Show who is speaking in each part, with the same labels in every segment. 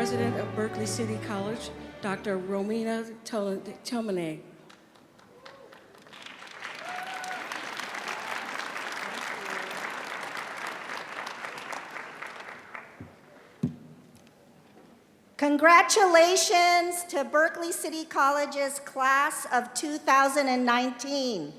Speaker 1: President of Berkeley City College, Dr. Romina Tilmanet.
Speaker 2: Congratulations to Berkeley City College's class of 2019.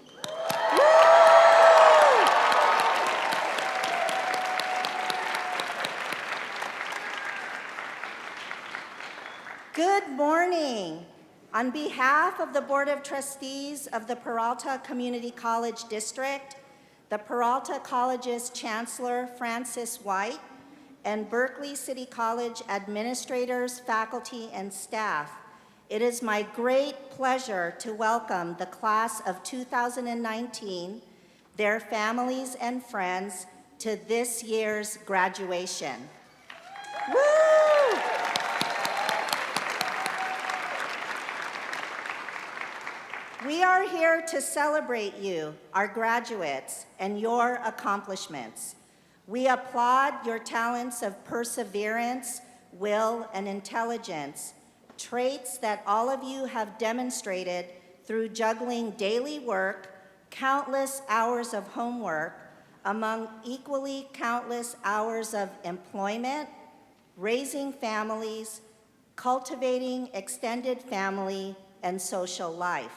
Speaker 2: Good morning. On behalf of the Board of Trustees of the Peralta Community College District, the Peralta College's Chancellor, Francis White, and Berkeley City College administrators, faculty, and staff, it is my great pleasure to welcome the class of 2019, their families and friends, to this year's graduation. Woo! We are here to celebrate you, our graduates, and your accomplishments. We applaud your talents of perseverance, will, and intelligence, traits that all of you have demonstrated through juggling daily work, countless hours of homework, among equally countless hours of employment, raising families, cultivating extended family and social life.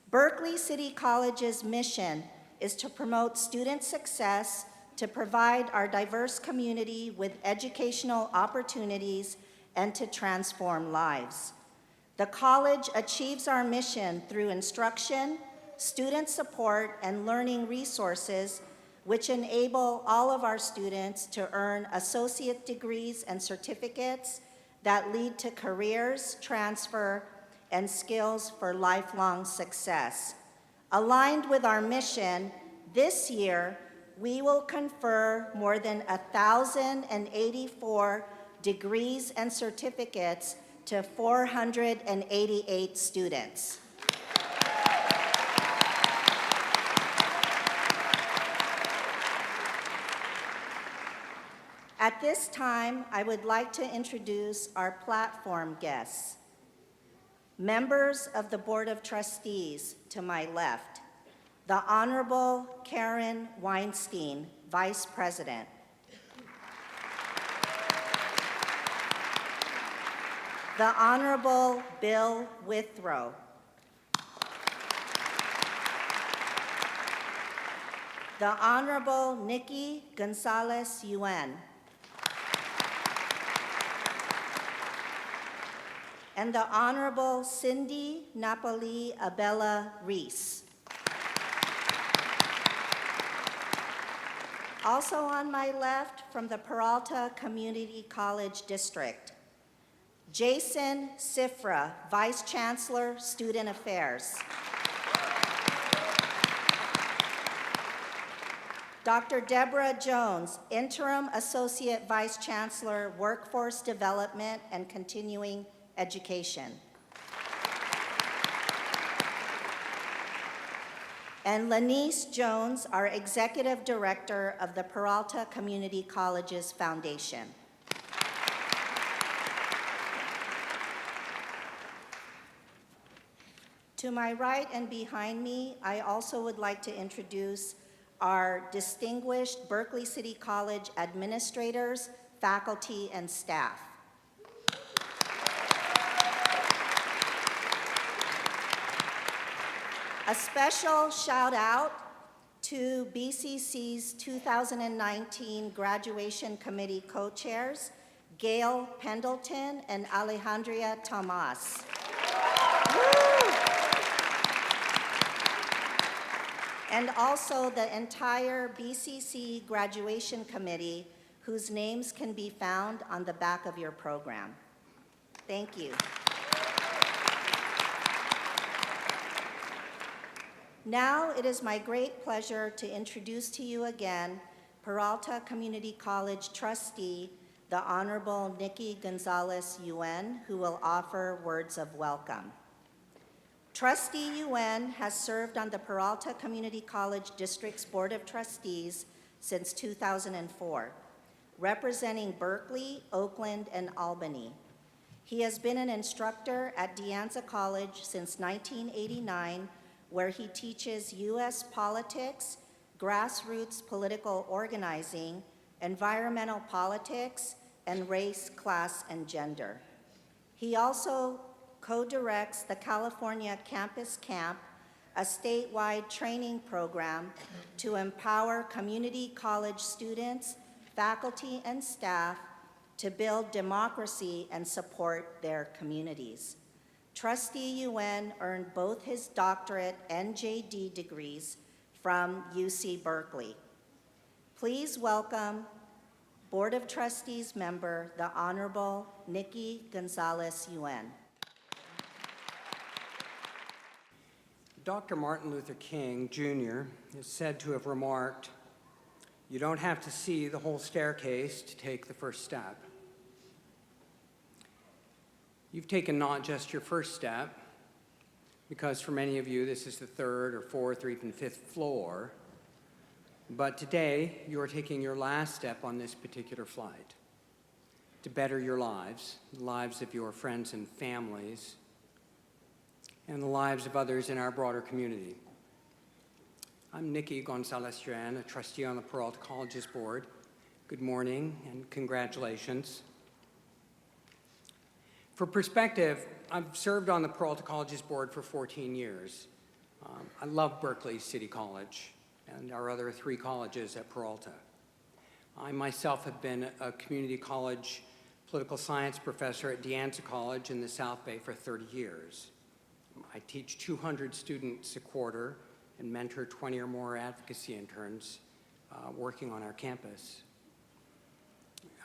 Speaker 2: Berkeley City College's mission is to promote student success, to provide our diverse community with educational opportunities, and to transform lives. The college achieves our mission through instruction, student support, and learning resources, which enable all of our students to earn associate degrees and certificates that lead to careers, transfer, and skills for lifelong success. Aligned with our mission, this year, we will confer more than 1,084 degrees and certificates to 488 students. At this time, I would like to introduce our platform guests. Members of the Board of Trustees to my left, the Honorable Karen Weinstein, Vice President. The Honorable Bill Withrow. The Honorable Nikki Gonzalez-Yuen. And the Honorable Cindy Napoli Abella Reese. Also on my left, from the Peralta Community College District, Jason Sifra, Vice Chancellor, Student Affairs. Dr. Deborah Jones, Interim Associate Vice Chancellor, Workforce Development and Continuing Education. And Lanice Jones, our Executive Director of the Peralta Community Colleges Foundation. To my right and behind me, I also would like to introduce our distinguished Berkeley City College administrators, faculty, and staff. A special shout out to BCC's 2019 Graduation Committee co-chairs, Gail Pendleton and Alejandria Tomas. And also the entire BCC Graduation Committee, whose names can be found on the back of your program. Thank you. Now it is my great pleasure to introduce to you again Peralta Community College trustee, the Honorable Nikki Gonzalez-Yuen, who will offer words of welcome. Trustee Yuen has served on the Peralta Community College District's Board of Trustees since 2004, representing Berkeley, Oakland, and Albany. He has been an instructor at De Anza College since 1989, where he teaches U.S. politics, grassroots political organizing, environmental politics, and race, class, and gender. He also co-directs the California Campus Camp, a statewide training program to empower community college students, faculty, and staff to build democracy and support their communities. Trustee Yuen earned both his doctorate and JD degrees from UC Berkeley. Please welcome Board of Trustees member, the Honorable Nikki Gonzalez-Yuen.
Speaker 3: Dr. Martin Luther King, Jr. is said to have remarked, "You don't have to see the whole staircase to take the first step." You've taken not just your first step, because for many of you this is the third or fourth or even fifth floor, but today you are taking your last step on this particular flight. to better your lives, the lives of your friends and families, and the lives of others in our broader community. I'm Nikki Gonzalez-Duran, a trustee on the Peralta Colleges Board. Good morning and congratulations. For perspective, I've served on the Peralta Colleges Board for 14 years. I love Berkeley City College and our other 3 colleges at Peralta. I myself have been a community college political science professor at De Anza College in the South Bay for 30 years. I teach 200 students a quarter and mentor 20 or more advocacy interns working on our campus.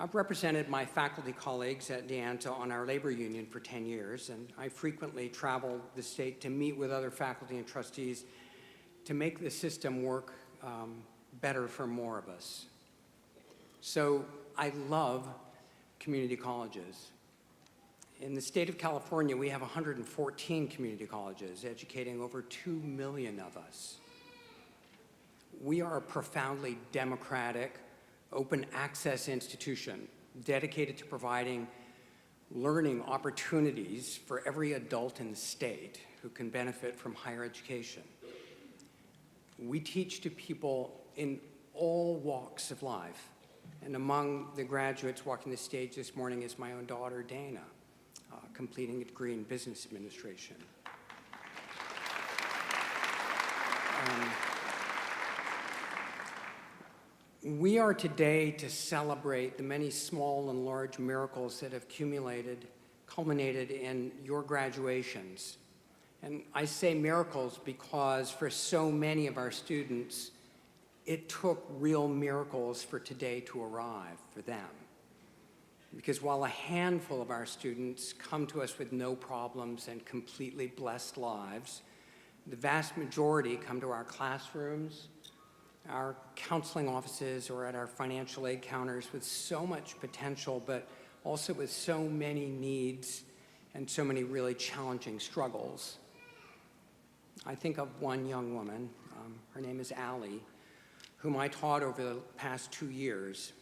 Speaker 3: I've represented my faculty colleagues at De Anza on our labor union for 10 years, and I frequently travel the state to meet with other faculty and trustees to make the system work better for more of us. So I love community colleges. In the state of California, we have 114 community colleges, educating over 2 million of us. We are a profoundly democratic, open access institution dedicated to providing learning opportunities for every adult in the state who can benefit from higher education. We teach to people in all walks of life. And among the graduates walking the stage this morning is my own daughter, Dana, completing a degree in business administration. We are today to celebrate the many small and large miracles that have culminated in your graduations. And I say miracles because for so many of our students, it took real miracles for today to arrive for them. Because while a handful of our students come to us with no problems and completely blessed lives, the vast majority come to our classrooms, our counseling offices, or at our financial aid counters with so much potential, but also with so many needs and so many really challenging struggles. I think of one young woman, her name is Allie, whom I taught over the past 2 years.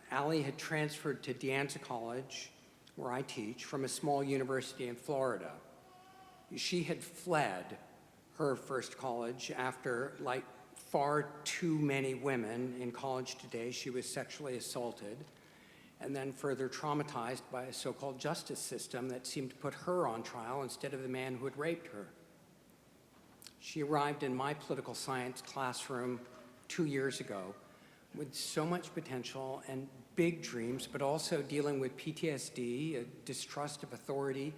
Speaker 3: Allie had transferred to De Anza College, where I teach, from a small university in Florida. She had fled her first college after, like far too many women in college today, she was sexually assaulted and then further traumatized by a so-called justice system that seemed to put her on trial instead of the man who had raped her. She arrived in my political science classroom 2 years ago with so much potential and big dreams, but also dealing with PTSD, a distrust of authority,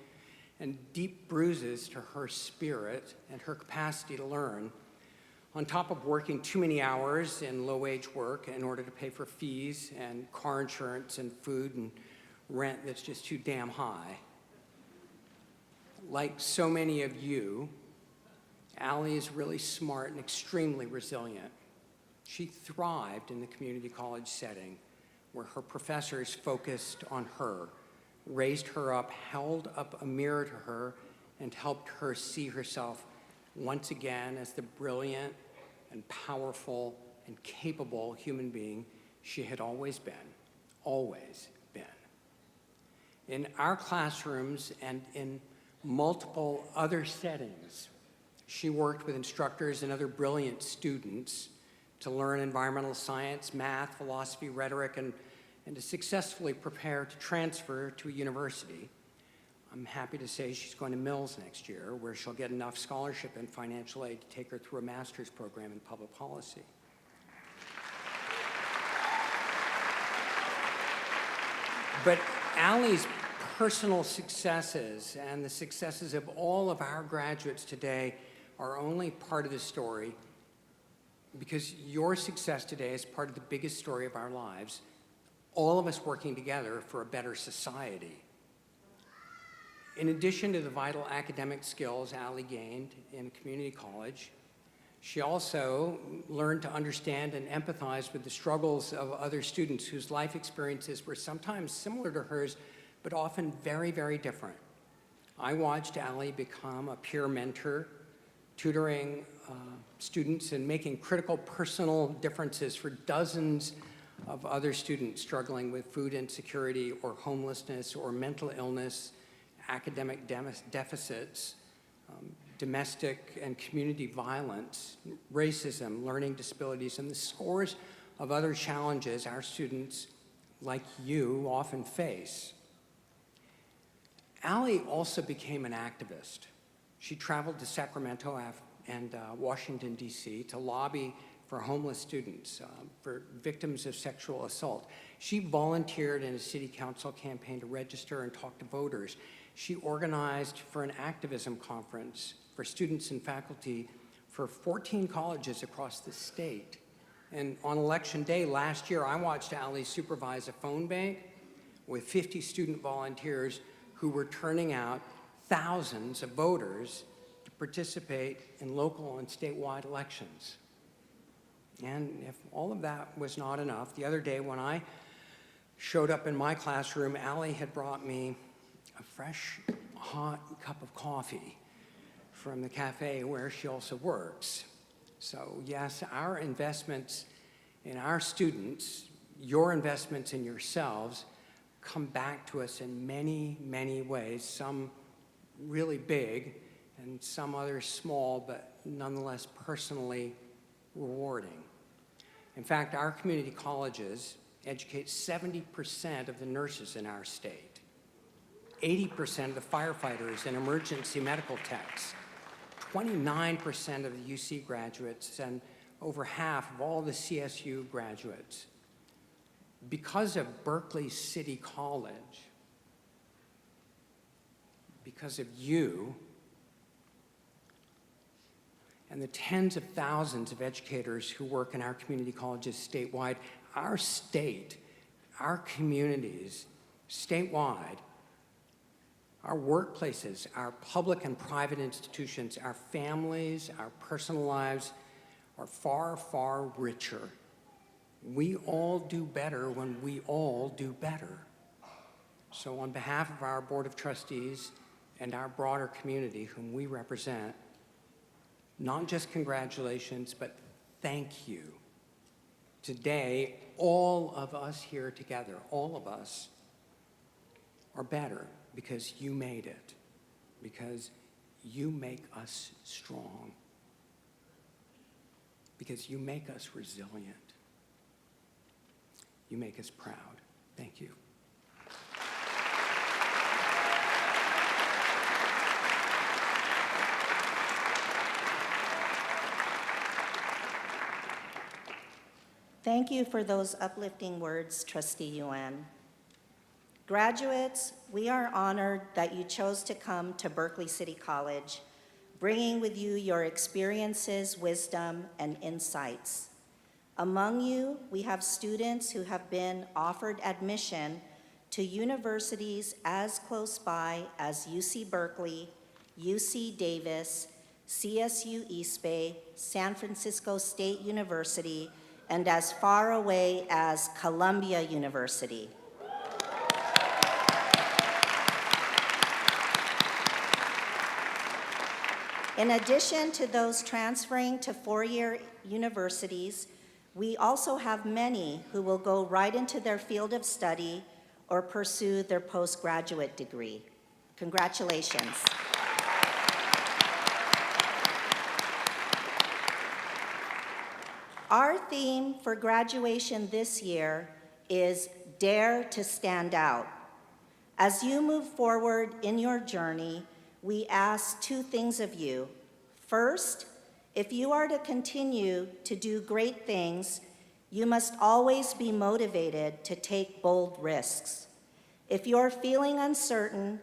Speaker 3: and deep bruises to her spirit and her capacity to learn, on top of working too many hours in low-wage work in order to pay for fees and car insurance and food and rent that's just too damn high. Like so many of you, Allie is really smart and extremely resilient. She thrived in the community college setting where her professors focused on her, raised her up, held up a mirror to her, and helped her see herself once again as the brilliant and powerful and capable human being she had always been, always been. In our classrooms and in multiple other settings, she worked with instructors and other brilliant students to learn environmental science, math, philosophy, rhetoric, and to successfully prepare to transfer to a university. I'm happy to say she's going to Mills next year, where she'll get enough scholarship and financial aid to take her through a master's program in public policy. But Allie's personal successes and the successes of all of our graduates today are only part of the story, because your success today is part of the biggest story of our lives, all of us working together for a better society. In addition to the vital academic skills Allie gained in a community college, she also learned to understand and empathize with the struggles of other students whose life experiences were sometimes similar to hers, but often very, very different. I watched Allie become a peer mentor, tutoring students and making critical personal differences for dozens of other students struggling with food insecurity or homelessness or mental illness, academic deficits, domestic and community violence, racism, learning disabilities, and the scores of other challenges our students, like you, often face. Allie also became an activist. She traveled to Sacramento and Washington, D.C. to lobby for homeless students, for victims of sexual assault. She volunteered in a city council campaign to register and talk to voters. She organized for an activism conference for students and faculty for 14 colleges across the state. And on election day last year, I watched Allie supervise a phone bank with 50 student volunteers who were turning out thousands of voters to participate in local and statewide elections. And if all of that was not enough, the other day when I showed up in my classroom, Allie had brought me a fresh, hot cup of coffee from the cafe where she also works. So yes, our investments in our students, your investments in yourselves, come back to us in many, many ways, some really big and some others small, but nonetheless personally rewarding. In fact, our community colleges educate 70% of the nurses in our state, 80% of the firefighters and emergency medical techs, 29% of the UC graduates, and over half of all the CSU graduates. Because of Berkeley City College, because of you, and the tens of thousands of educators who work in our community colleges statewide, our state, our communities statewide, our workplaces, our public and private institutions, our families, our personal lives are far, far richer. We all do better when we all do better. So on behalf of our Board of Trustees and our broader community whom we represent, not just congratulations, but thank you. Today, all of us here together, all of us, are better because you made it, because you make us strong, because you make us resilient. You make us proud. Thank you.
Speaker 2: Thank you for those uplifting words, Trustee Yuan. Graduates, we are honored that you chose to come to Berkeley City College, bringing with you your experiences, wisdom, and insights. Among you, we have students who have been offered admission to universities as close by as UC Berkeley, UC Davis, CSU East Bay, San Francisco State University, and as far away as Columbia University. In addition to those transferring to four-year universities, we also have many who will go right into their field of study or pursue their postgraduate degree. Congratulations. Our theme for graduation this year is Dare to Stand Out. As you move forward in your journey, we ask two things of you. First, if you are to continue to do great things, you must always be motivated to take bold risks. If you're feeling uncertain,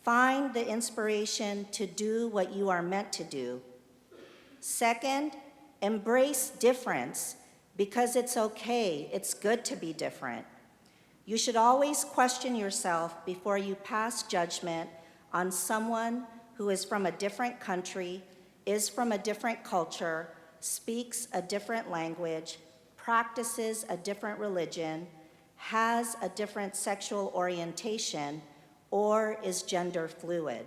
Speaker 2: find the inspiration to do what you are meant to do. Second, embrace difference because it's okay, it's good to be different. You should always question yourself before you pass judgment on someone who is from a different country, is from a different culture, speaks a different language, practices a different religion, has a different sexual orientation, or is gender fluid.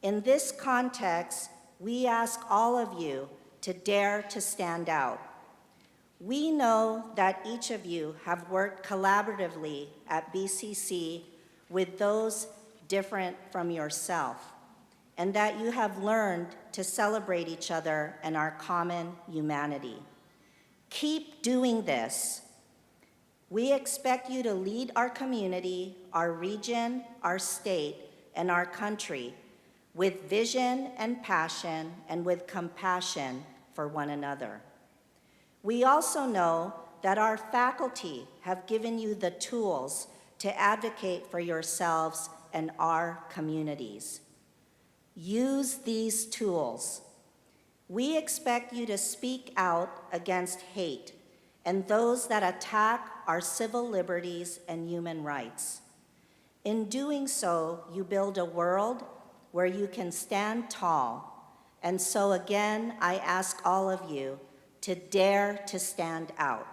Speaker 2: In this context, we ask all of you to dare to stand out. We know that each of you have worked collaboratively at BCC with those different from yourself, and that you have learned to celebrate each other and our common humanity. Keep doing this. We expect you to lead our community, our region, our state, and our country with vision and passion and with compassion for one another. We also know that our faculty have given you the tools to advocate for yourselves and our communities. Use these tools. We expect you to speak out against hate and those that attack our civil liberties and human rights. In doing so, you build a world where you can stand tall. And so again, I ask all of you to dare to stand out.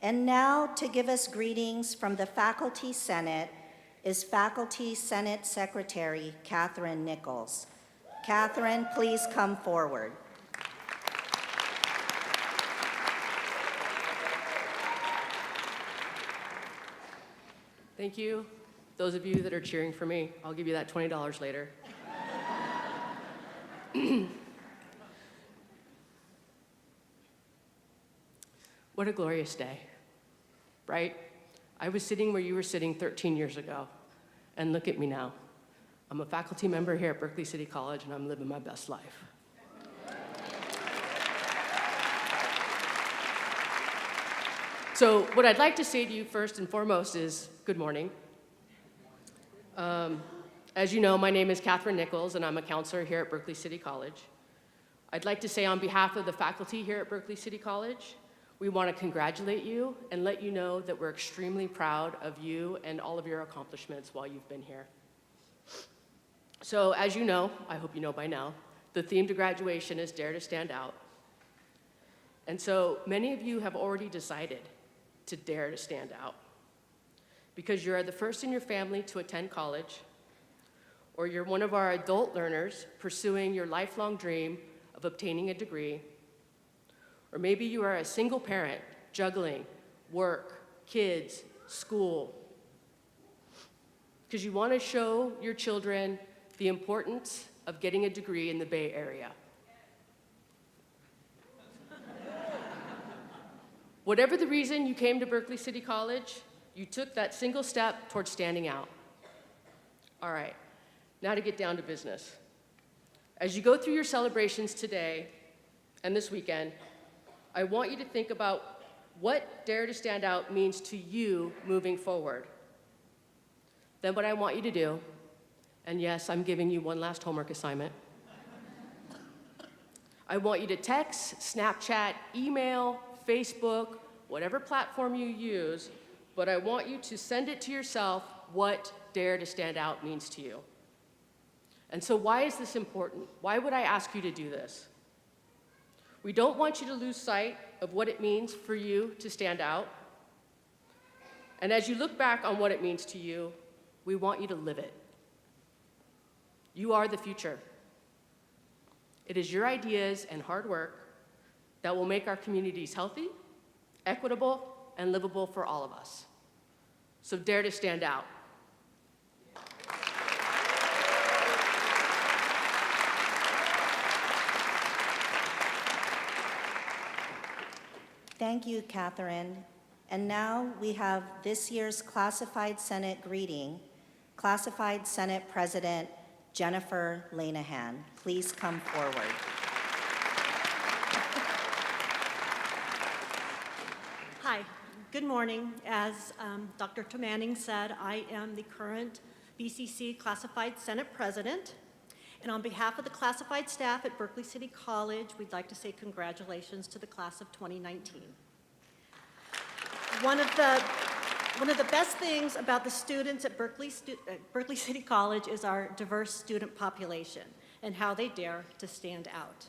Speaker 2: And now, to give us greetings from the Faculty Senate is Faculty Senate Secretary Catherine Nichols. Catherine, please come forward.
Speaker 4: Thank you. Those of you that are cheering for me, I'll give you that $20 later. What a glorious day, right? I was sitting where you were sitting 13 years ago, and look at me now. I'm a faculty member here at Berkeley City College, and I'm living my best life. So what I'd like to say to you first and foremost is good morning. As you know, my name is Catherine Nichols, and I'm a counselor here at Berkeley City College. I'd like to say on behalf of the faculty here at Berkeley City College, we want to congratulate you and let you know that we're extremely proud of you and all of your accomplishments while you've been here. So as you know, I hope you know by now, the theme to graduation is Dare to Stand Out. And so many of you have already decided to dare to stand out because you're the first in your family to attend college, or you're one of our adult learners pursuing your lifelong dream of obtaining a degree, or maybe you are a single parent juggling work, kids, school, because you want to show your children the importance of getting a degree in the Bay Area. Whatever the reason you came to Berkeley City College, you took that single step towards standing out. All right, now to get down to business. As you go through your celebrations today and this weekend, I want you to think about what Dare to Stand Out means to you moving forward. Then what I want you to do, and yes, I'm giving you one last homework assignment. I want you to text, Snapchat, email, Facebook, whatever platform you use, but I want you to send it to yourself what Dare to Stand Out means to you. And so why is this important? Why would I ask you to do this? We don't want you to lose sight of what it means for you to stand out. And as you look back on what it means to you, we want you to live it. You are the future. It is your ideas and hard work that will make our communities healthy, equitable, and livable for all of us. So dare to stand out.
Speaker 2: Thank you, Catherine. And now we have this year's Classified Senate greeting, Classified Senate President Jennifer Lanahan. Please come forward.
Speaker 5: Hi, good morning. As Dr. Manning said, I am the current BCC Classified Senate President. And on behalf of the classified staff at Berkeley City College, we'd like to say congratulations to the class of 2019. One of the best things about the students at Berkeley City College is our diverse student population and how they dare to stand out.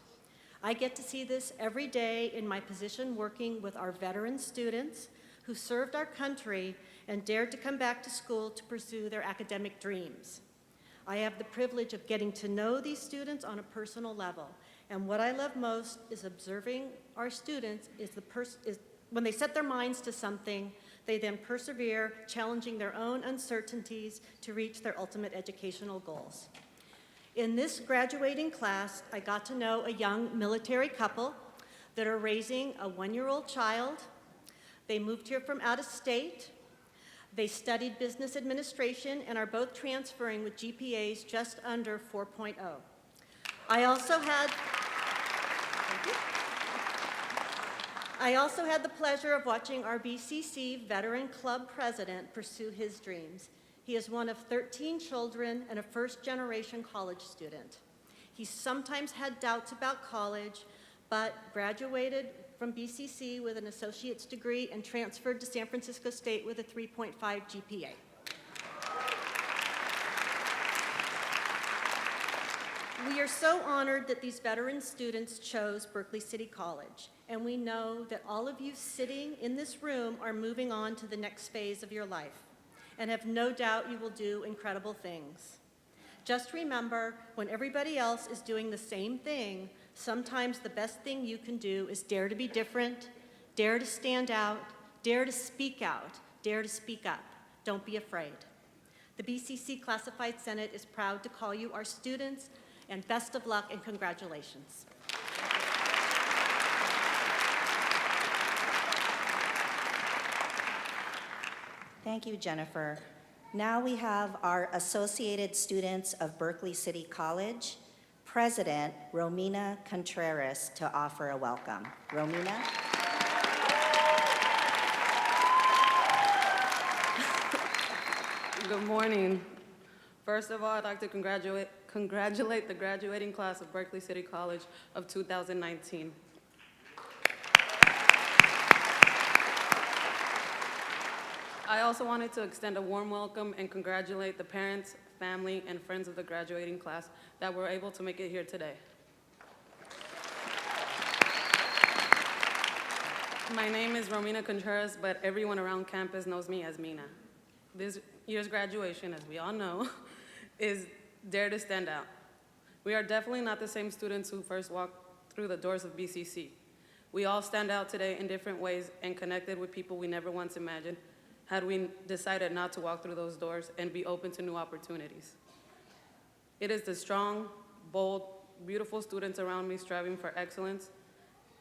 Speaker 5: I get to see this every day in my position working with our veteran students who served our country and dared to come back to school to pursue their academic dreams. I have the privilege of getting to know these students on a personal level. And what I love most is observing our students is when they set their minds to something, they then persevere, challenging their own uncertainties to reach their ultimate educational goals. In this graduating class, I got to know a young military couple that are raising a 1-year-old child. They moved here from out of state. They studied business administration and are both transferring with GPAs just under 4.0. I also had the pleasure of watching our BCC Veteran Club president pursue his dreams. He is one of 13 children and a first-generation college student. He sometimes had doubts about college, but graduated from BCC with an associate's degree and transferred to San Francisco State with a 3.5 GPA. We are so honored that these veteran students chose Berkeley City College, and we know that all of you sitting in this room are moving on to the next phase of your life, and have no doubt you will do incredible things. Just remember, when everybody else is doing the same thing, sometimes the best thing you can do is dare to be different, dare to stand out, dare to speak out, dare to speak up. Don't be afraid. The BCC Classified Senate is proud to call you our students, and best of luck and congratulations.
Speaker 2: Thank you, Jennifer. Now we have our Associated Students of Berkeley City College, President Romina Contreras, to offer a welcome. Romina?
Speaker 6: Good morning. First of all, I'd like to congratulate the graduating class of Berkeley City College of 2019. I also wanted to extend a warm welcome and congratulate the parents, family, and friends of the graduating class that were able to make it here today. My name is Romina Contreras, but everyone around campus knows me as Mina. This year's graduation, as we all know, is Dare to Stand Out. We are definitely not the same students who first walked through the doors of BCC. We all stand out today in different ways and connected with people we never once imagined had we decided not to walk through those doors and be open to new opportunities. It is the strong, bold, beautiful students around me striving for excellence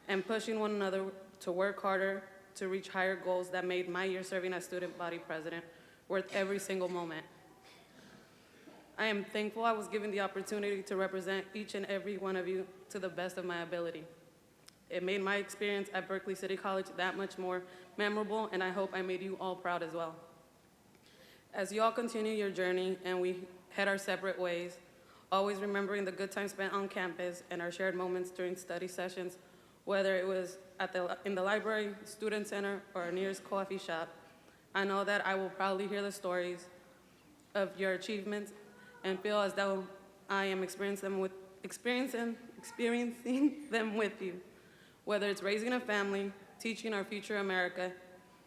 Speaker 6: and pushing one another to work harder to reach higher goals that made my year serving as student body president worth every single moment. I am thankful I was given the opportunity to represent each and every one of you to the best of my ability. It made my experience at Berkeley City College that much more memorable, and I hope I made you all proud as well. As you all continue your journey and we head our separate ways, always remembering the good times spent on campus and our shared moments during study sessions, whether it was in the library, student center, or our nearest coffee shop, I know that I will proudly hear the stories of your achievements and feel as though I am experiencing them with you. Whether it's raising a family, teaching our future America,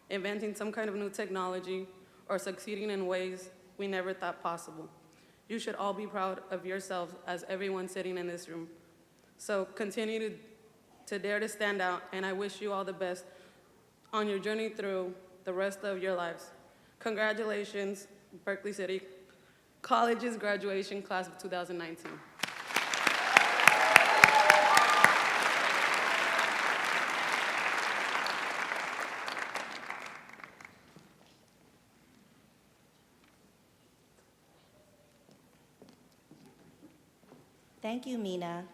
Speaker 6: inventing some kind of new technology, or succeeding in ways we never thought possible. You should all be proud of yourselves as everyone sitting in this room. So continue to dare to stand out, and I wish you all the best on your journey through the rest of your lives. Congratulations, Berkeley City College's graduation class of 2019.
Speaker 2: Thank you, Mina.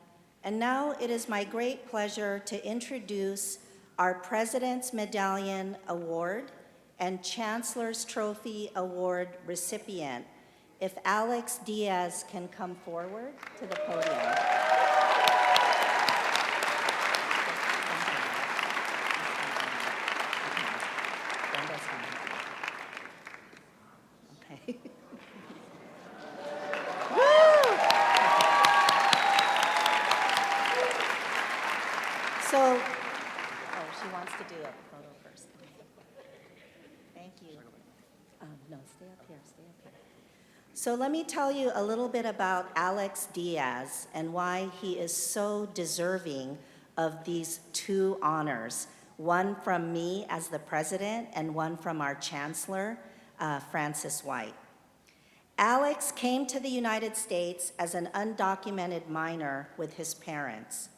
Speaker 2: And now it is my great pleasure to introduce our President's Medallion Award and Chancellor's Trophy Award recipient. If Alex Diaz can come forward to the podium. Okay. So, she wants to do a photo first. Thank you. No, stay up here, stay up here. So let me tell you a little bit about Alex Diaz and why he is so deserving of these two honors, one from me as the president and one from our chancellor, Francis White. Alex came to the United States as an undocumented minor with his parents.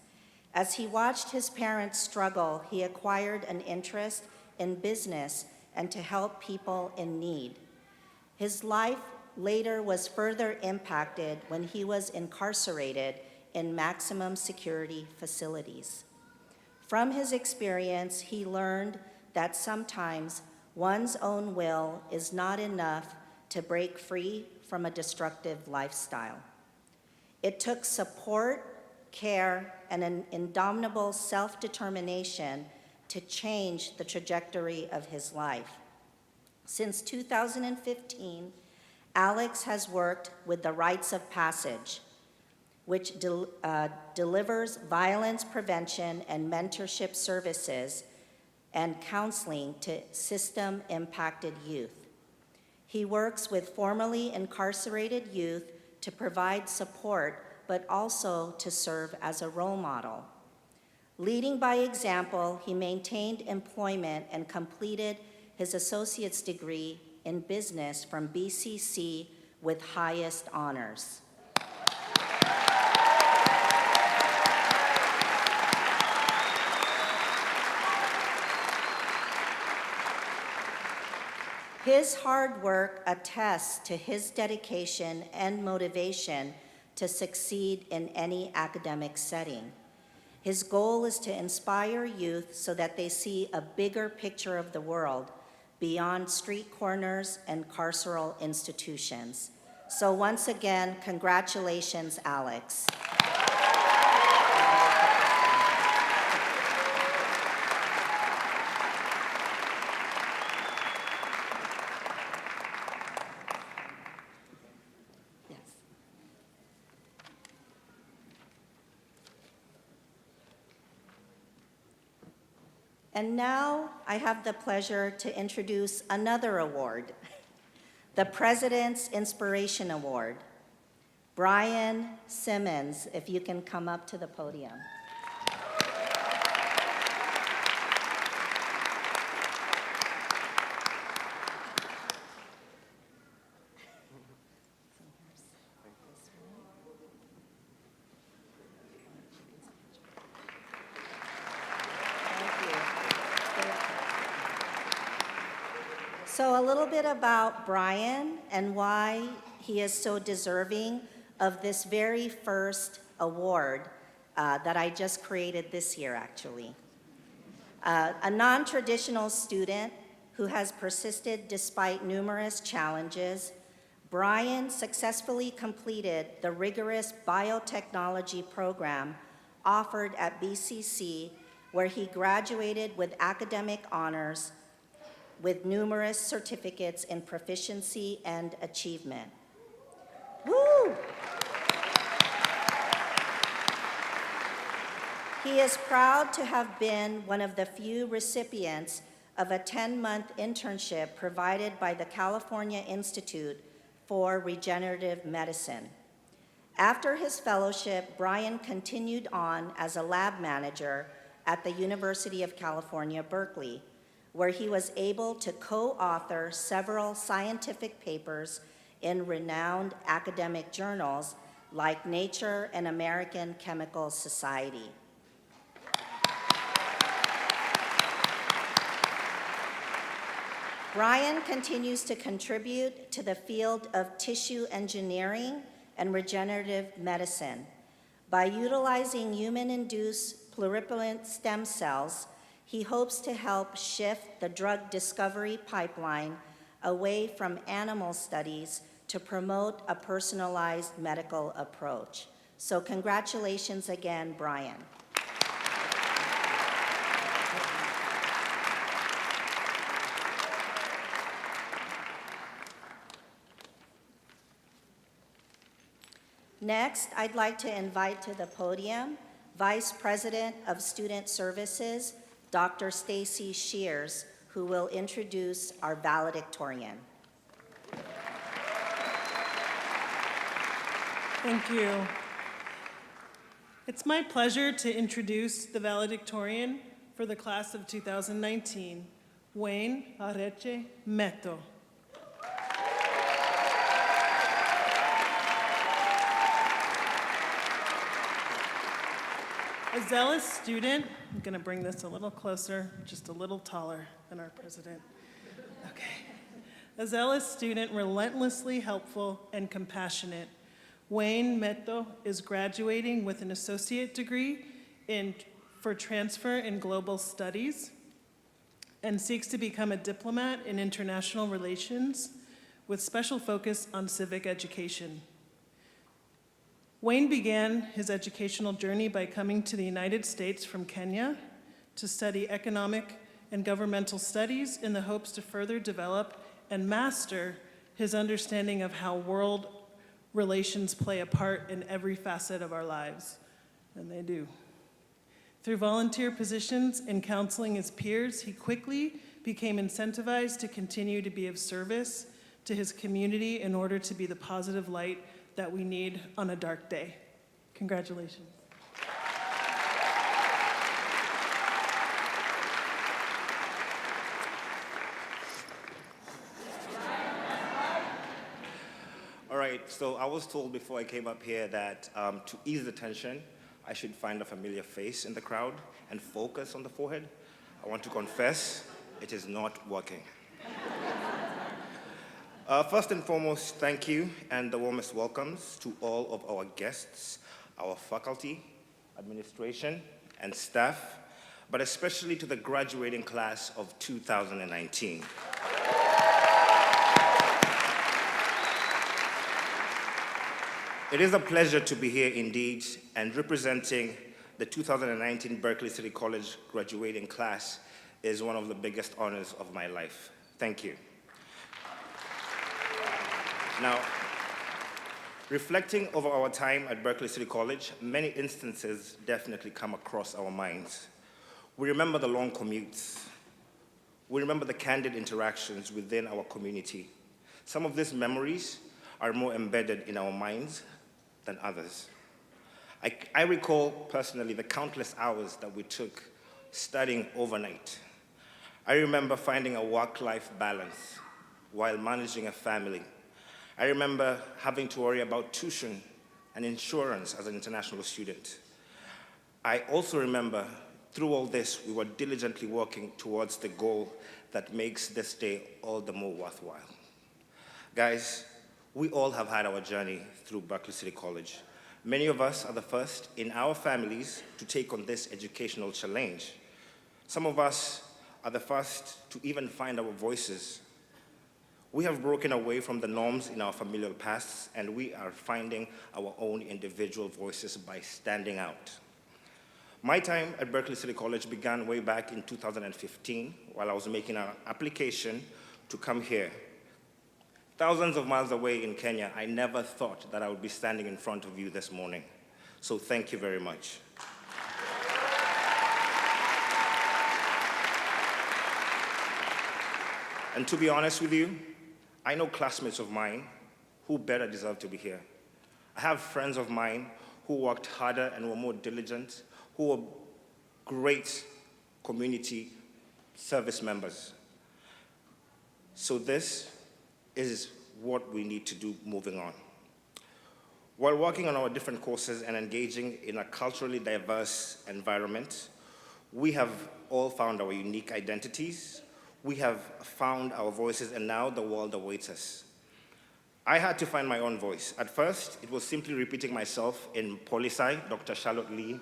Speaker 2: As he watched his parents struggle, he acquired an interest in business and to help people in need. His life later was further impacted when he was incarcerated in maximum security facilities. From his experience, he learned that sometimes one's own will is not enough to break free from a destructive lifestyle. It took support, care, and an indomitable self-determination to change the trajectory of his life. Since 2015, Alex has worked with the Rites of Passage, which delivers violence prevention and mentorship services and counseling to system-impacted youth. He works with formerly incarcerated youth to provide support, but also to serve as a role model. Leading by example, he maintained employment and completed his associate's degree in business from BCC with highest honors. His hard work attests to his dedication and motivation to succeed in any academic setting. His goal is to inspire youth so that they see a bigger picture of the world beyond street corners and carceral institutions. So once again, congratulations, Alex. And now I have the pleasure to introduce another award, the President's Inspiration Award. Brian Simmons, if you can come up to the podium. So a little bit about Brian and why he is so deserving of this very first award that I just created this year, actually. A non-traditional student who has persisted despite numerous challenges, Brian successfully completed the rigorous biotechnology program offered at BCC, where he graduated with academic honors with numerous certificates in proficiency and achievement. Woo! He is proud to have been one of the few recipients of a 10-month internship provided by the California Institute for Regenerative Medicine. After his fellowship, Brian continued on as a lab manager at the University of California, Berkeley, where he was able to co-author several scientific papers in renowned academic journals like Nature and American Chemical Society. Brian continues to contribute to the field of tissue engineering and regenerative medicine. By utilizing human-induced pluripotent stem cells, he hopes to help shift the drug discovery pipeline away from animal studies to promote a personalized medical approach. So congratulations again, Brian. Next, I'd like to invite to the podium Vice President of Student Services, Dr. Stacy Shears, who will introduce our valedictorian.
Speaker 7: Thank you. It's my pleasure to introduce the valedictorian for the class of 2019, Wayne Areche Meto. A zealous student, I'm going to bring this a little closer, just a little taller than our president. Okay. A zealous student, relentlessly helpful and compassionate, Wayne Meto is graduating with an associate degree for transfer in global studies and seeks to become a diplomat in international relations with special focus on civic education. Wayne began his educational journey by coming to the United States from Kenya to study economic and governmental studies in the hopes to further develop and master his understanding of how world relations play a part in every facet of our lives, and they do. Through volunteer positions in counseling his peers, he quickly became incentivized to continue to be of service to his community in order to be the positive light that we need on a dark day. Congratulations.
Speaker 8: All right, so I was told before I came up here that to ease the tension, I should find a familiar face in the crowd and focus on the forehead. I want to confess, it is not working. First and foremost, thank you and the warmest welcomes to all of our guests, our faculty, administration, and staff, but especially to the graduating class of 2019. It is a pleasure to be here indeed, and representing the 2019 Berkeley City College graduating class is one of the biggest honors of my life. Thank you. Now, reflecting over our time at Berkeley City College, many instances definitely come across our minds. We remember the long commutes. We remember the candid interactions within our community. Some of these memories are more embedded in our minds than others. I recall personally the countless hours that we took studying overnight. I remember finding a work-life balance while managing a family. I remember having to worry about tuition and insurance as an international student. I also remember through all this, we were diligently working towards the goal that makes this day all the more worthwhile. Guys, we all have had our journey through Berkeley City College. Many of us are the first in our families to take on this educational challenge. Some of us are the first to even find our voices. We have broken away from the norms in our familial pasts, and we are finding our own individual voices by standing out. My time at Berkeley City College began way back in 2015 while I was making an application to come here. Thousands of miles away in Kenya, I never thought that I would be standing in front of you this morning. So thank you very much. And to be honest with you, I know classmates of mine who better deserve to be here. I have friends of mine who worked harder and were more diligent, who were great community service members. So this is what we need to do moving on. While working on our different courses and engaging in a culturally diverse environment, we have all found our unique identities. We have found our voices, and now the world awaits us. I had to find my own voice. At first, it was simply repeating myself in poli-sci. Dr. Charlotte Lee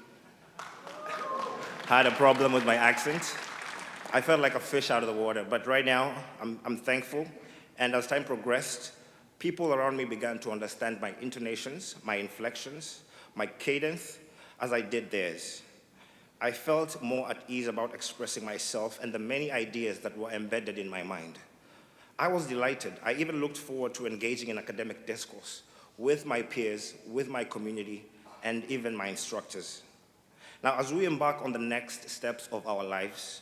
Speaker 8: had a problem with my accent. I felt like a fish out of the water, but right now, I'm thankful. And as time progressed, people around me began to understand my intonations, my inflections, my cadence, as I did theirs. I felt more at ease about expressing myself and the many ideas that were embedded in my mind. I was delighted. I even looked forward to engaging in academic discourse with my peers, with my community, and even my instructors. Now, as we embark on the next steps of our lives,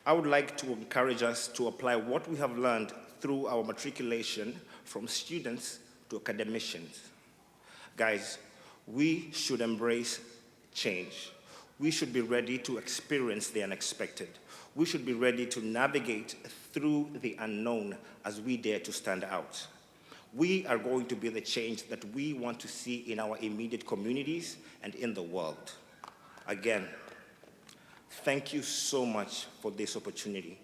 Speaker 8: I would like to encourage us to apply what we have learned through our matriculation from students to academicians. Guys, we should embrace change. We should be ready to experience the unexpected. We should be ready to navigate through the unknown as we dare to stand out. We are going to be the change that we want to see in our immediate communities and in the world. Again, thank you so much for this opportunity.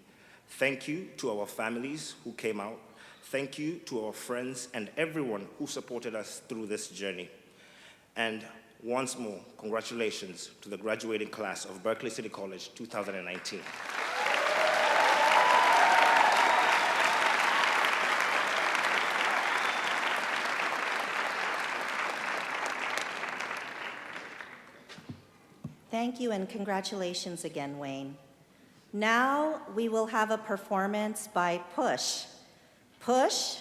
Speaker 8: Thank you to our families who came out. Thank you to our friends and everyone who supported us through this journey. And once more, congratulations to the graduating class of Berkeley City College 2019.
Speaker 2: Thank you and congratulations again, Wayne. Now we will have a performance by Push. Push,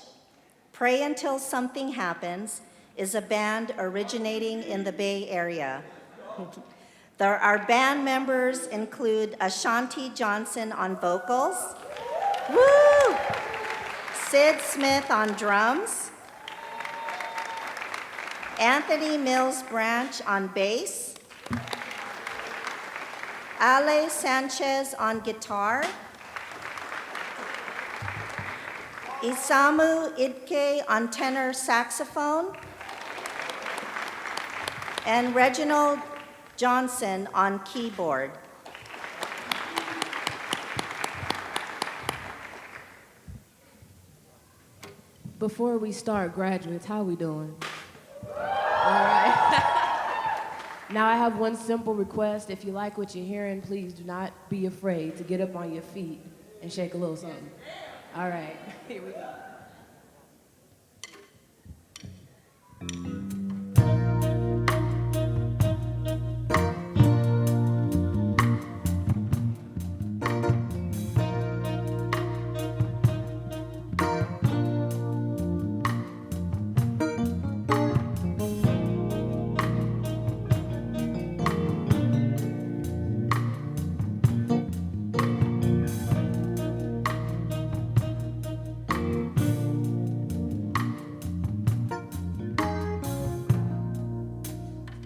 Speaker 2: Pray Until Something Happens, is a band originating in the Bay Area. Our band members include Ashanti Johnson on vocals, woo! Sid Smith on drums, Anthony Mills Branch on bass, Ale Sanchez on guitar, Isamu Idke on tenor saxophone, and Reginald Johnson on keyboard.
Speaker 9: Before we start, graduates, how we doing? All right. Now I have one simple request. If you like what you're hearing, please do not be afraid to get up on your feet and shake a little something. All right, here we go.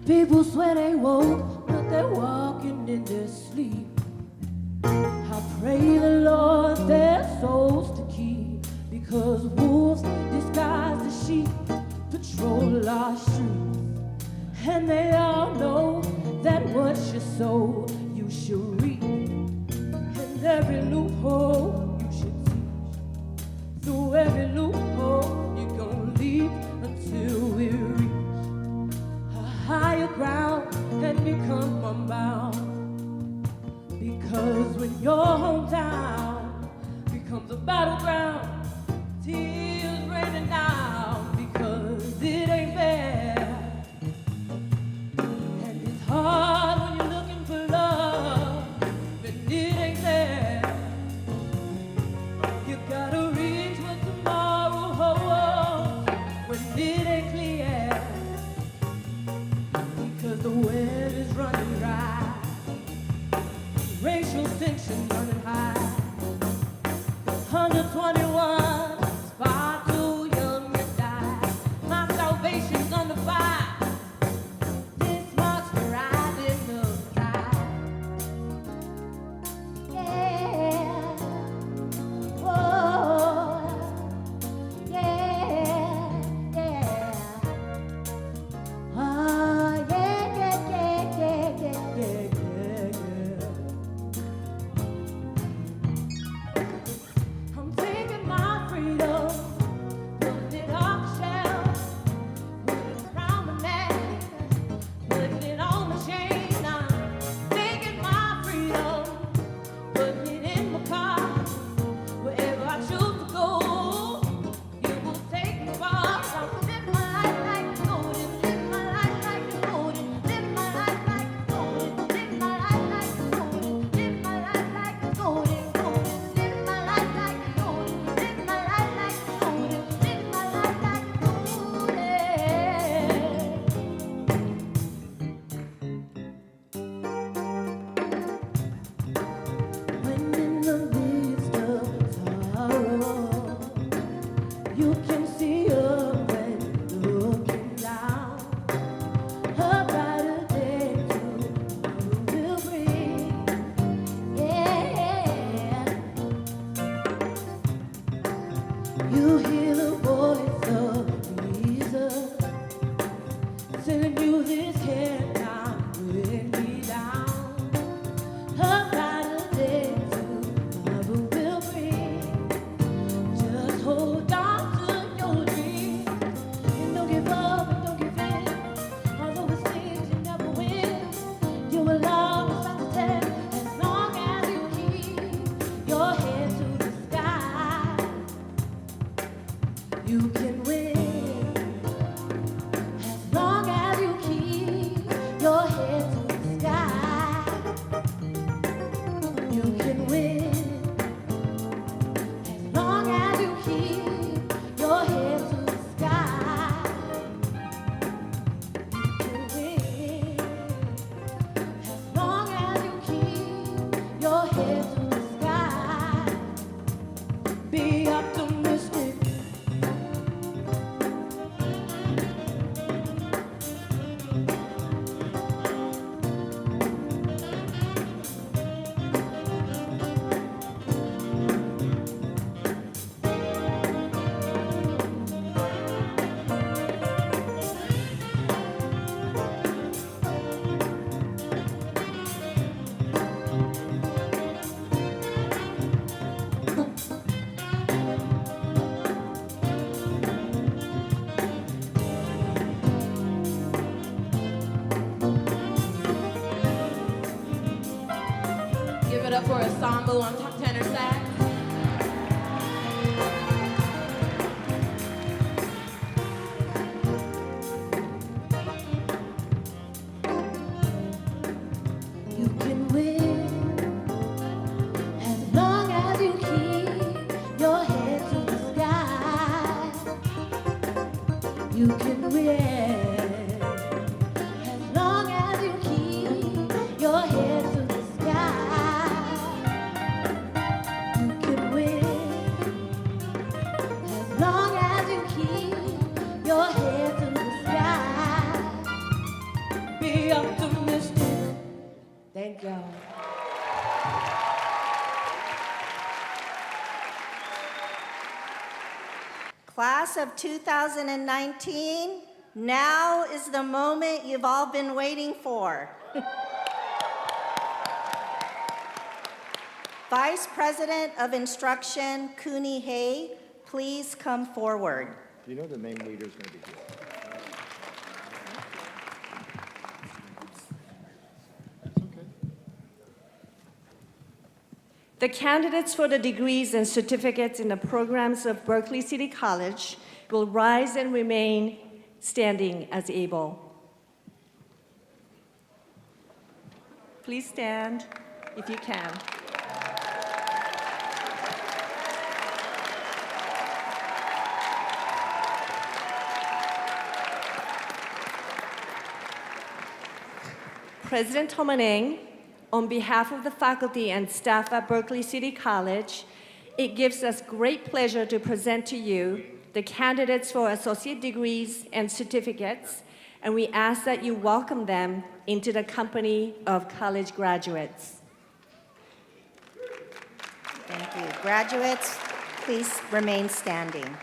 Speaker 9: People swear they woke, but they're walking in their sleep. I pray the Lord their souls to keep, because wolves disguised as sheep patrol our streets. And they all know that what you sow, you should reap. And every loophole you should teach. Through every loophole you're gonna leap until we reach higher ground and become unbound. Because when your hometown becomes a battleground, tears raining down because it ain't fair. And it's hard when you're looking for love, but it ain't there. You gotta reach what tomorrow holds when it ain't clear. Because the well is running dry, racial tension running high. 121 is far too young to die. My salvation's under fire. This marks the rising of the tide. Yeah, oh, yeah, yeah. Ah, yeah, yeah, yeah, yeah, yeah, yeah, yeah. I'm taking my You hear the voice of Jesus telling you this cannot bring me down. A brighter day tomorrow will bring. Just hold on to your dream and don't give up and don't give in. Although it seems you never win, you will always find the test as long as you keep your head to the sky. You can win as long as you keep your head to the sky. You can win as long as you keep your head to the sky. You can win as long as you keep your head to the sky. Be optimistic.
Speaker 10: Give it up for Ensemble on top tenor sax.
Speaker 9: You can win as long as you keep your head to the sky. You can win as long as you keep your head to the sky. You can win as long as you keep your head to the sky. Be optimistic. Thank y'all.
Speaker 2: Class of 2019, now is the moment you've all been waiting for. Vice President of Instruction, Cooney Hay, please come forward.
Speaker 11: You know the name leader is going to be here. That's okay.
Speaker 5: The candidates for the degrees and certificates in the programs of Berkeley City College will rise and remain standing as able. Please stand if you can. President Tomaneng, on behalf of the faculty and staff at Berkeley City College, it gives us great pleasure to present to you the candidates for associate degrees and certificates, and we ask that you welcome them into the company of college graduates.
Speaker 2: Thank you. Graduates, please remain standing.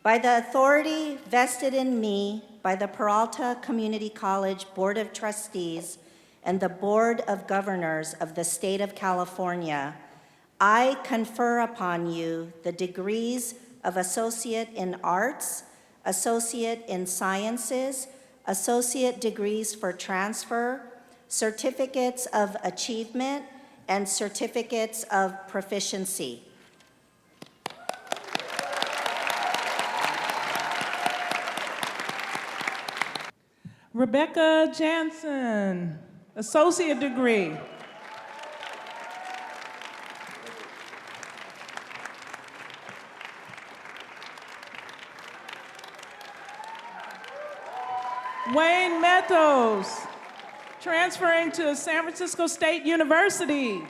Speaker 2: By the authority vested in me by the Peralta Community College Board of Trustees and the Board of Governors of the State of California, I confer upon you the degrees of Associate in Arts, Associate in Sciences, Associate degrees for transfer, Certificates of Achievement, and Certificates of Proficiency.
Speaker 12: Rebecca Jansen, associate degree. Wayne Meadows, transferring to San Francisco State University.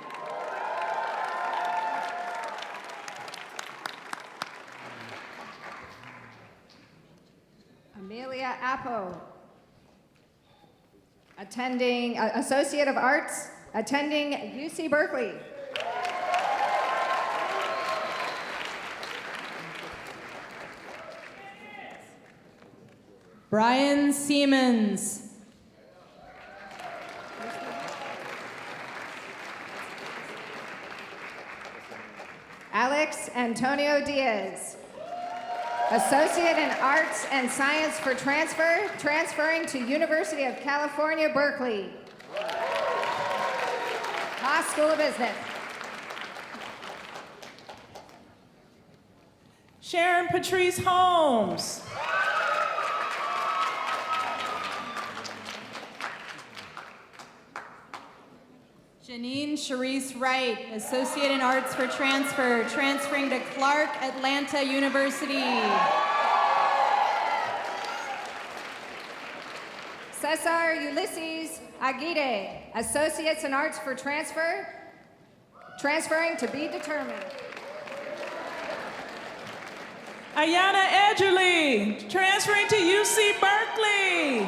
Speaker 13: Amelia Appo, attending Associate of Arts, attending UC Berkeley.
Speaker 10: Brian Siemens.
Speaker 13: Alex Antonio Diaz, Associate in Arts and Science for Transfer, transferring to University of California, Berkeley. Haas School of Business.
Speaker 12: Sharon Patrice Holmes.
Speaker 10: Janine Charisse Wright, Associate in Arts for Transfer, transferring to Clark Atlanta University.
Speaker 13: Cesar Ulysses Aguirre, Associates in Arts for Transfer, transferring to be determined.
Speaker 12: Ayana Edgerly, transferring to UC Berkeley.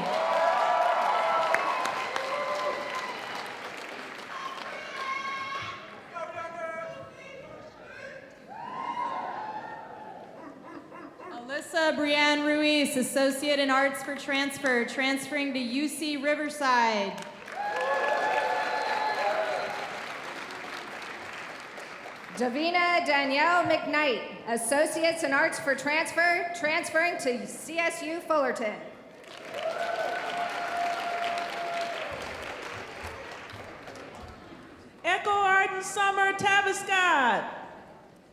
Speaker 10: Alyssa Brianne Ruiz, Associate in Arts for Transfer, transferring to UC Riverside.
Speaker 13: Davina Danielle McKnight, Associates in Arts for Transfer, transferring to CSU Fullerton.
Speaker 12: Echo Arden Summer Taviscott,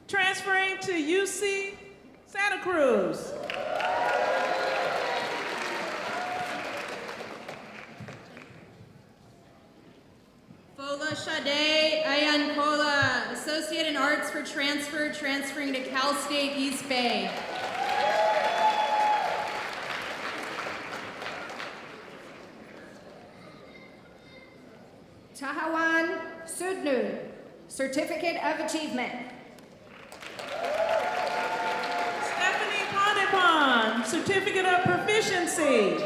Speaker 12: transferring to UC Santa Cruz.
Speaker 10: Fola Sade Ayankola, Associate in Arts for Transfer, transferring to Cal State East Bay.
Speaker 13: Tahawan Sudnu, Certificate of Achievement.
Speaker 12: Stephanie Ponipon, Certificate of Proficiency.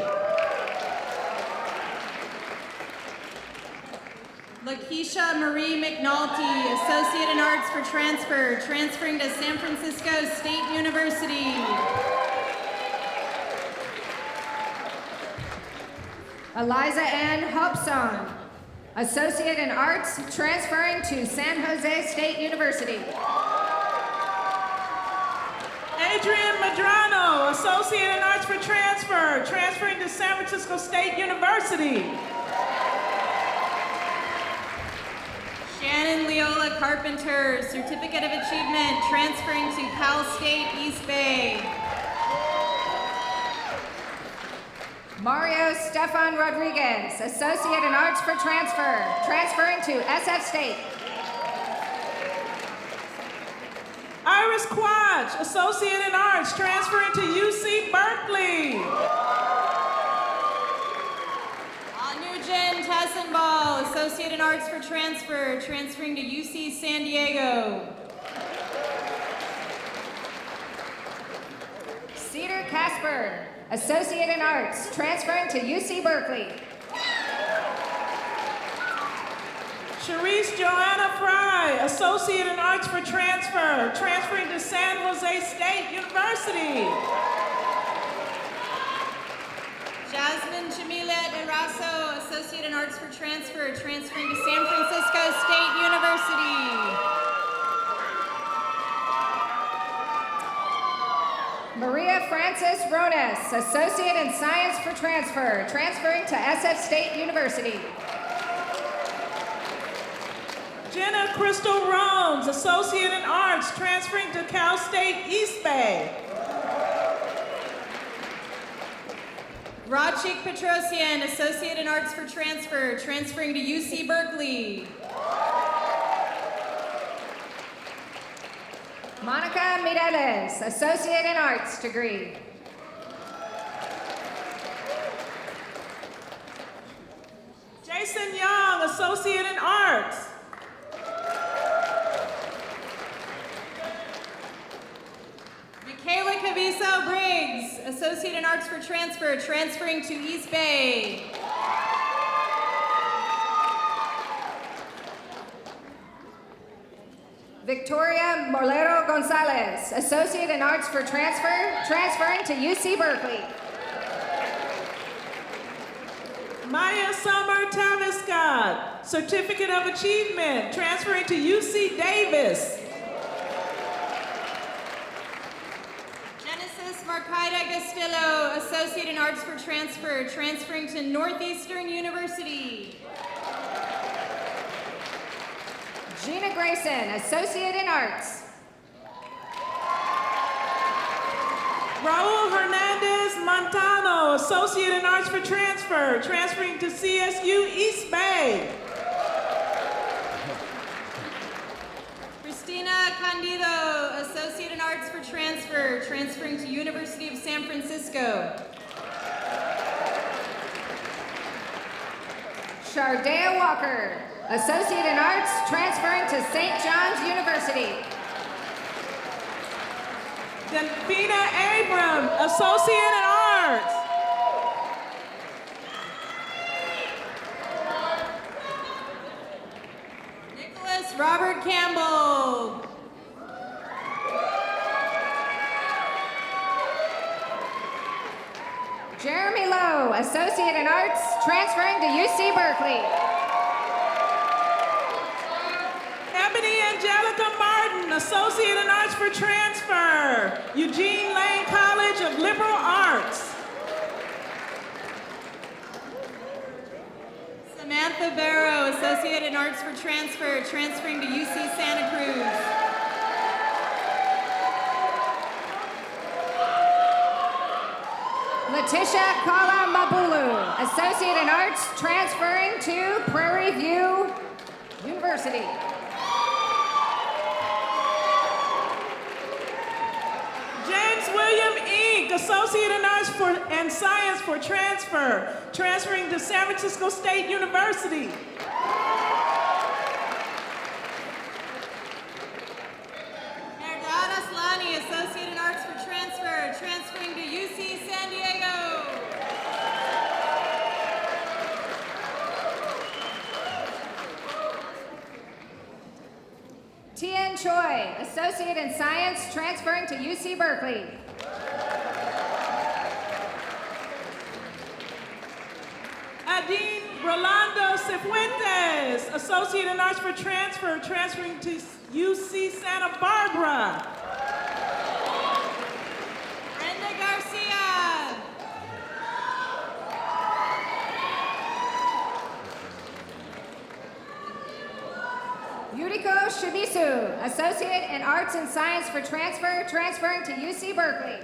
Speaker 10: Lakeisha Marie McNulty, Associate in Arts for Transfer, transferring to San Francisco State University.
Speaker 13: Eliza Ann Hobson, Associate in Arts, transferring to San Jose State University.
Speaker 12: Adrian Madrano, Associate in Arts for Transfer, transferring to San Francisco State University.
Speaker 10: Shannon Leola Carpenter, Certificate of Achievement, transferring to Cal State East Bay.
Speaker 13: Mario Stefan Rodriguez, Associate in Arts for Transfer, transferring to SF State.
Speaker 12: Iris Quach, Associate in Arts, transferring to UC Berkeley.
Speaker 10: Anujan Tassenball, Associate in Arts for Transfer, transferring to UC San Diego.
Speaker 13: Cedar Casper, Associate in Arts, transferring to UC Berkeley.
Speaker 12: Sharice Joanna Fry, Associate in Arts for Transfer, transferring to San Jose State University.
Speaker 10: Jasmine Chamilet Eraso, Associate in Arts for Transfer, transferring to San Francisco State University.
Speaker 13: Maria Frances Ronas, Associate in Science for Transfer, transferring to SF State University.
Speaker 12: Jenna Crystal Rones, Associate in Arts, transferring to Cal State East Bay.
Speaker 10: Rachik Petrosian, Associate in Arts for Transfer, transferring to UC Berkeley.
Speaker 13: Monica Mireles, Associate in Arts degree.
Speaker 12: Jason Young, Associate in Arts.
Speaker 10: Michaela Caviso Briggs, Associate in Arts for Transfer, transferring to East Bay.
Speaker 13: Victoria Morlero Gonzalez, Associate in Arts for Transfer, transferring to UC Berkeley.
Speaker 12: Maya Summer Taviscott, Certificate of Achievement, transferring to UC Davis.
Speaker 10: Genesis Marcaida Castillo, Associate in Arts for Transfer, transferring to Northeastern University.
Speaker 13: Gina Grayson, Associate in Arts.
Speaker 12: Raul Hernandez Montano, Associate in Arts for Transfer, transferring to CSU East Bay.
Speaker 10: Christina Candido, Associate in Arts for Transfer, transferring to University of San Francisco.
Speaker 13: Shardea Walker, Associate in Arts, transferring to St. John's University.
Speaker 12: Delphina Abram, Associate in Arts.
Speaker 10: Nicholas Robert Campbell.
Speaker 13: Jeremy Lowe, Associate in Arts, transferring to UC Berkeley.
Speaker 12: Ebony Angelica Martin, Associate in Arts for Transfer, Eugene Lane College of Liberal Arts.
Speaker 10: Samantha Barrow, Associate in Arts for Transfer, transferring to UC Santa Cruz.
Speaker 13: Letitia Kala Mabulu, Associate in Arts, transferring to Prairie View University.
Speaker 12: James William Ink, Associate in Arts and Science for Transfer, transferring to San Francisco State University.
Speaker 10: Merdad Aslani, Associate in Arts for Transfer, transferring to UC San Diego.
Speaker 13: Tien Choi, Associate in Science, transferring to UC Berkeley.
Speaker 12: Adine Rolando Cifuentes, Associate in Arts for Transfer, transferring to UC Santa Barbara.
Speaker 10: Brenda Garcia.
Speaker 13: Yuriko Shibisu, Associate in Arts and Science for Transfer, transferring to UC Berkeley.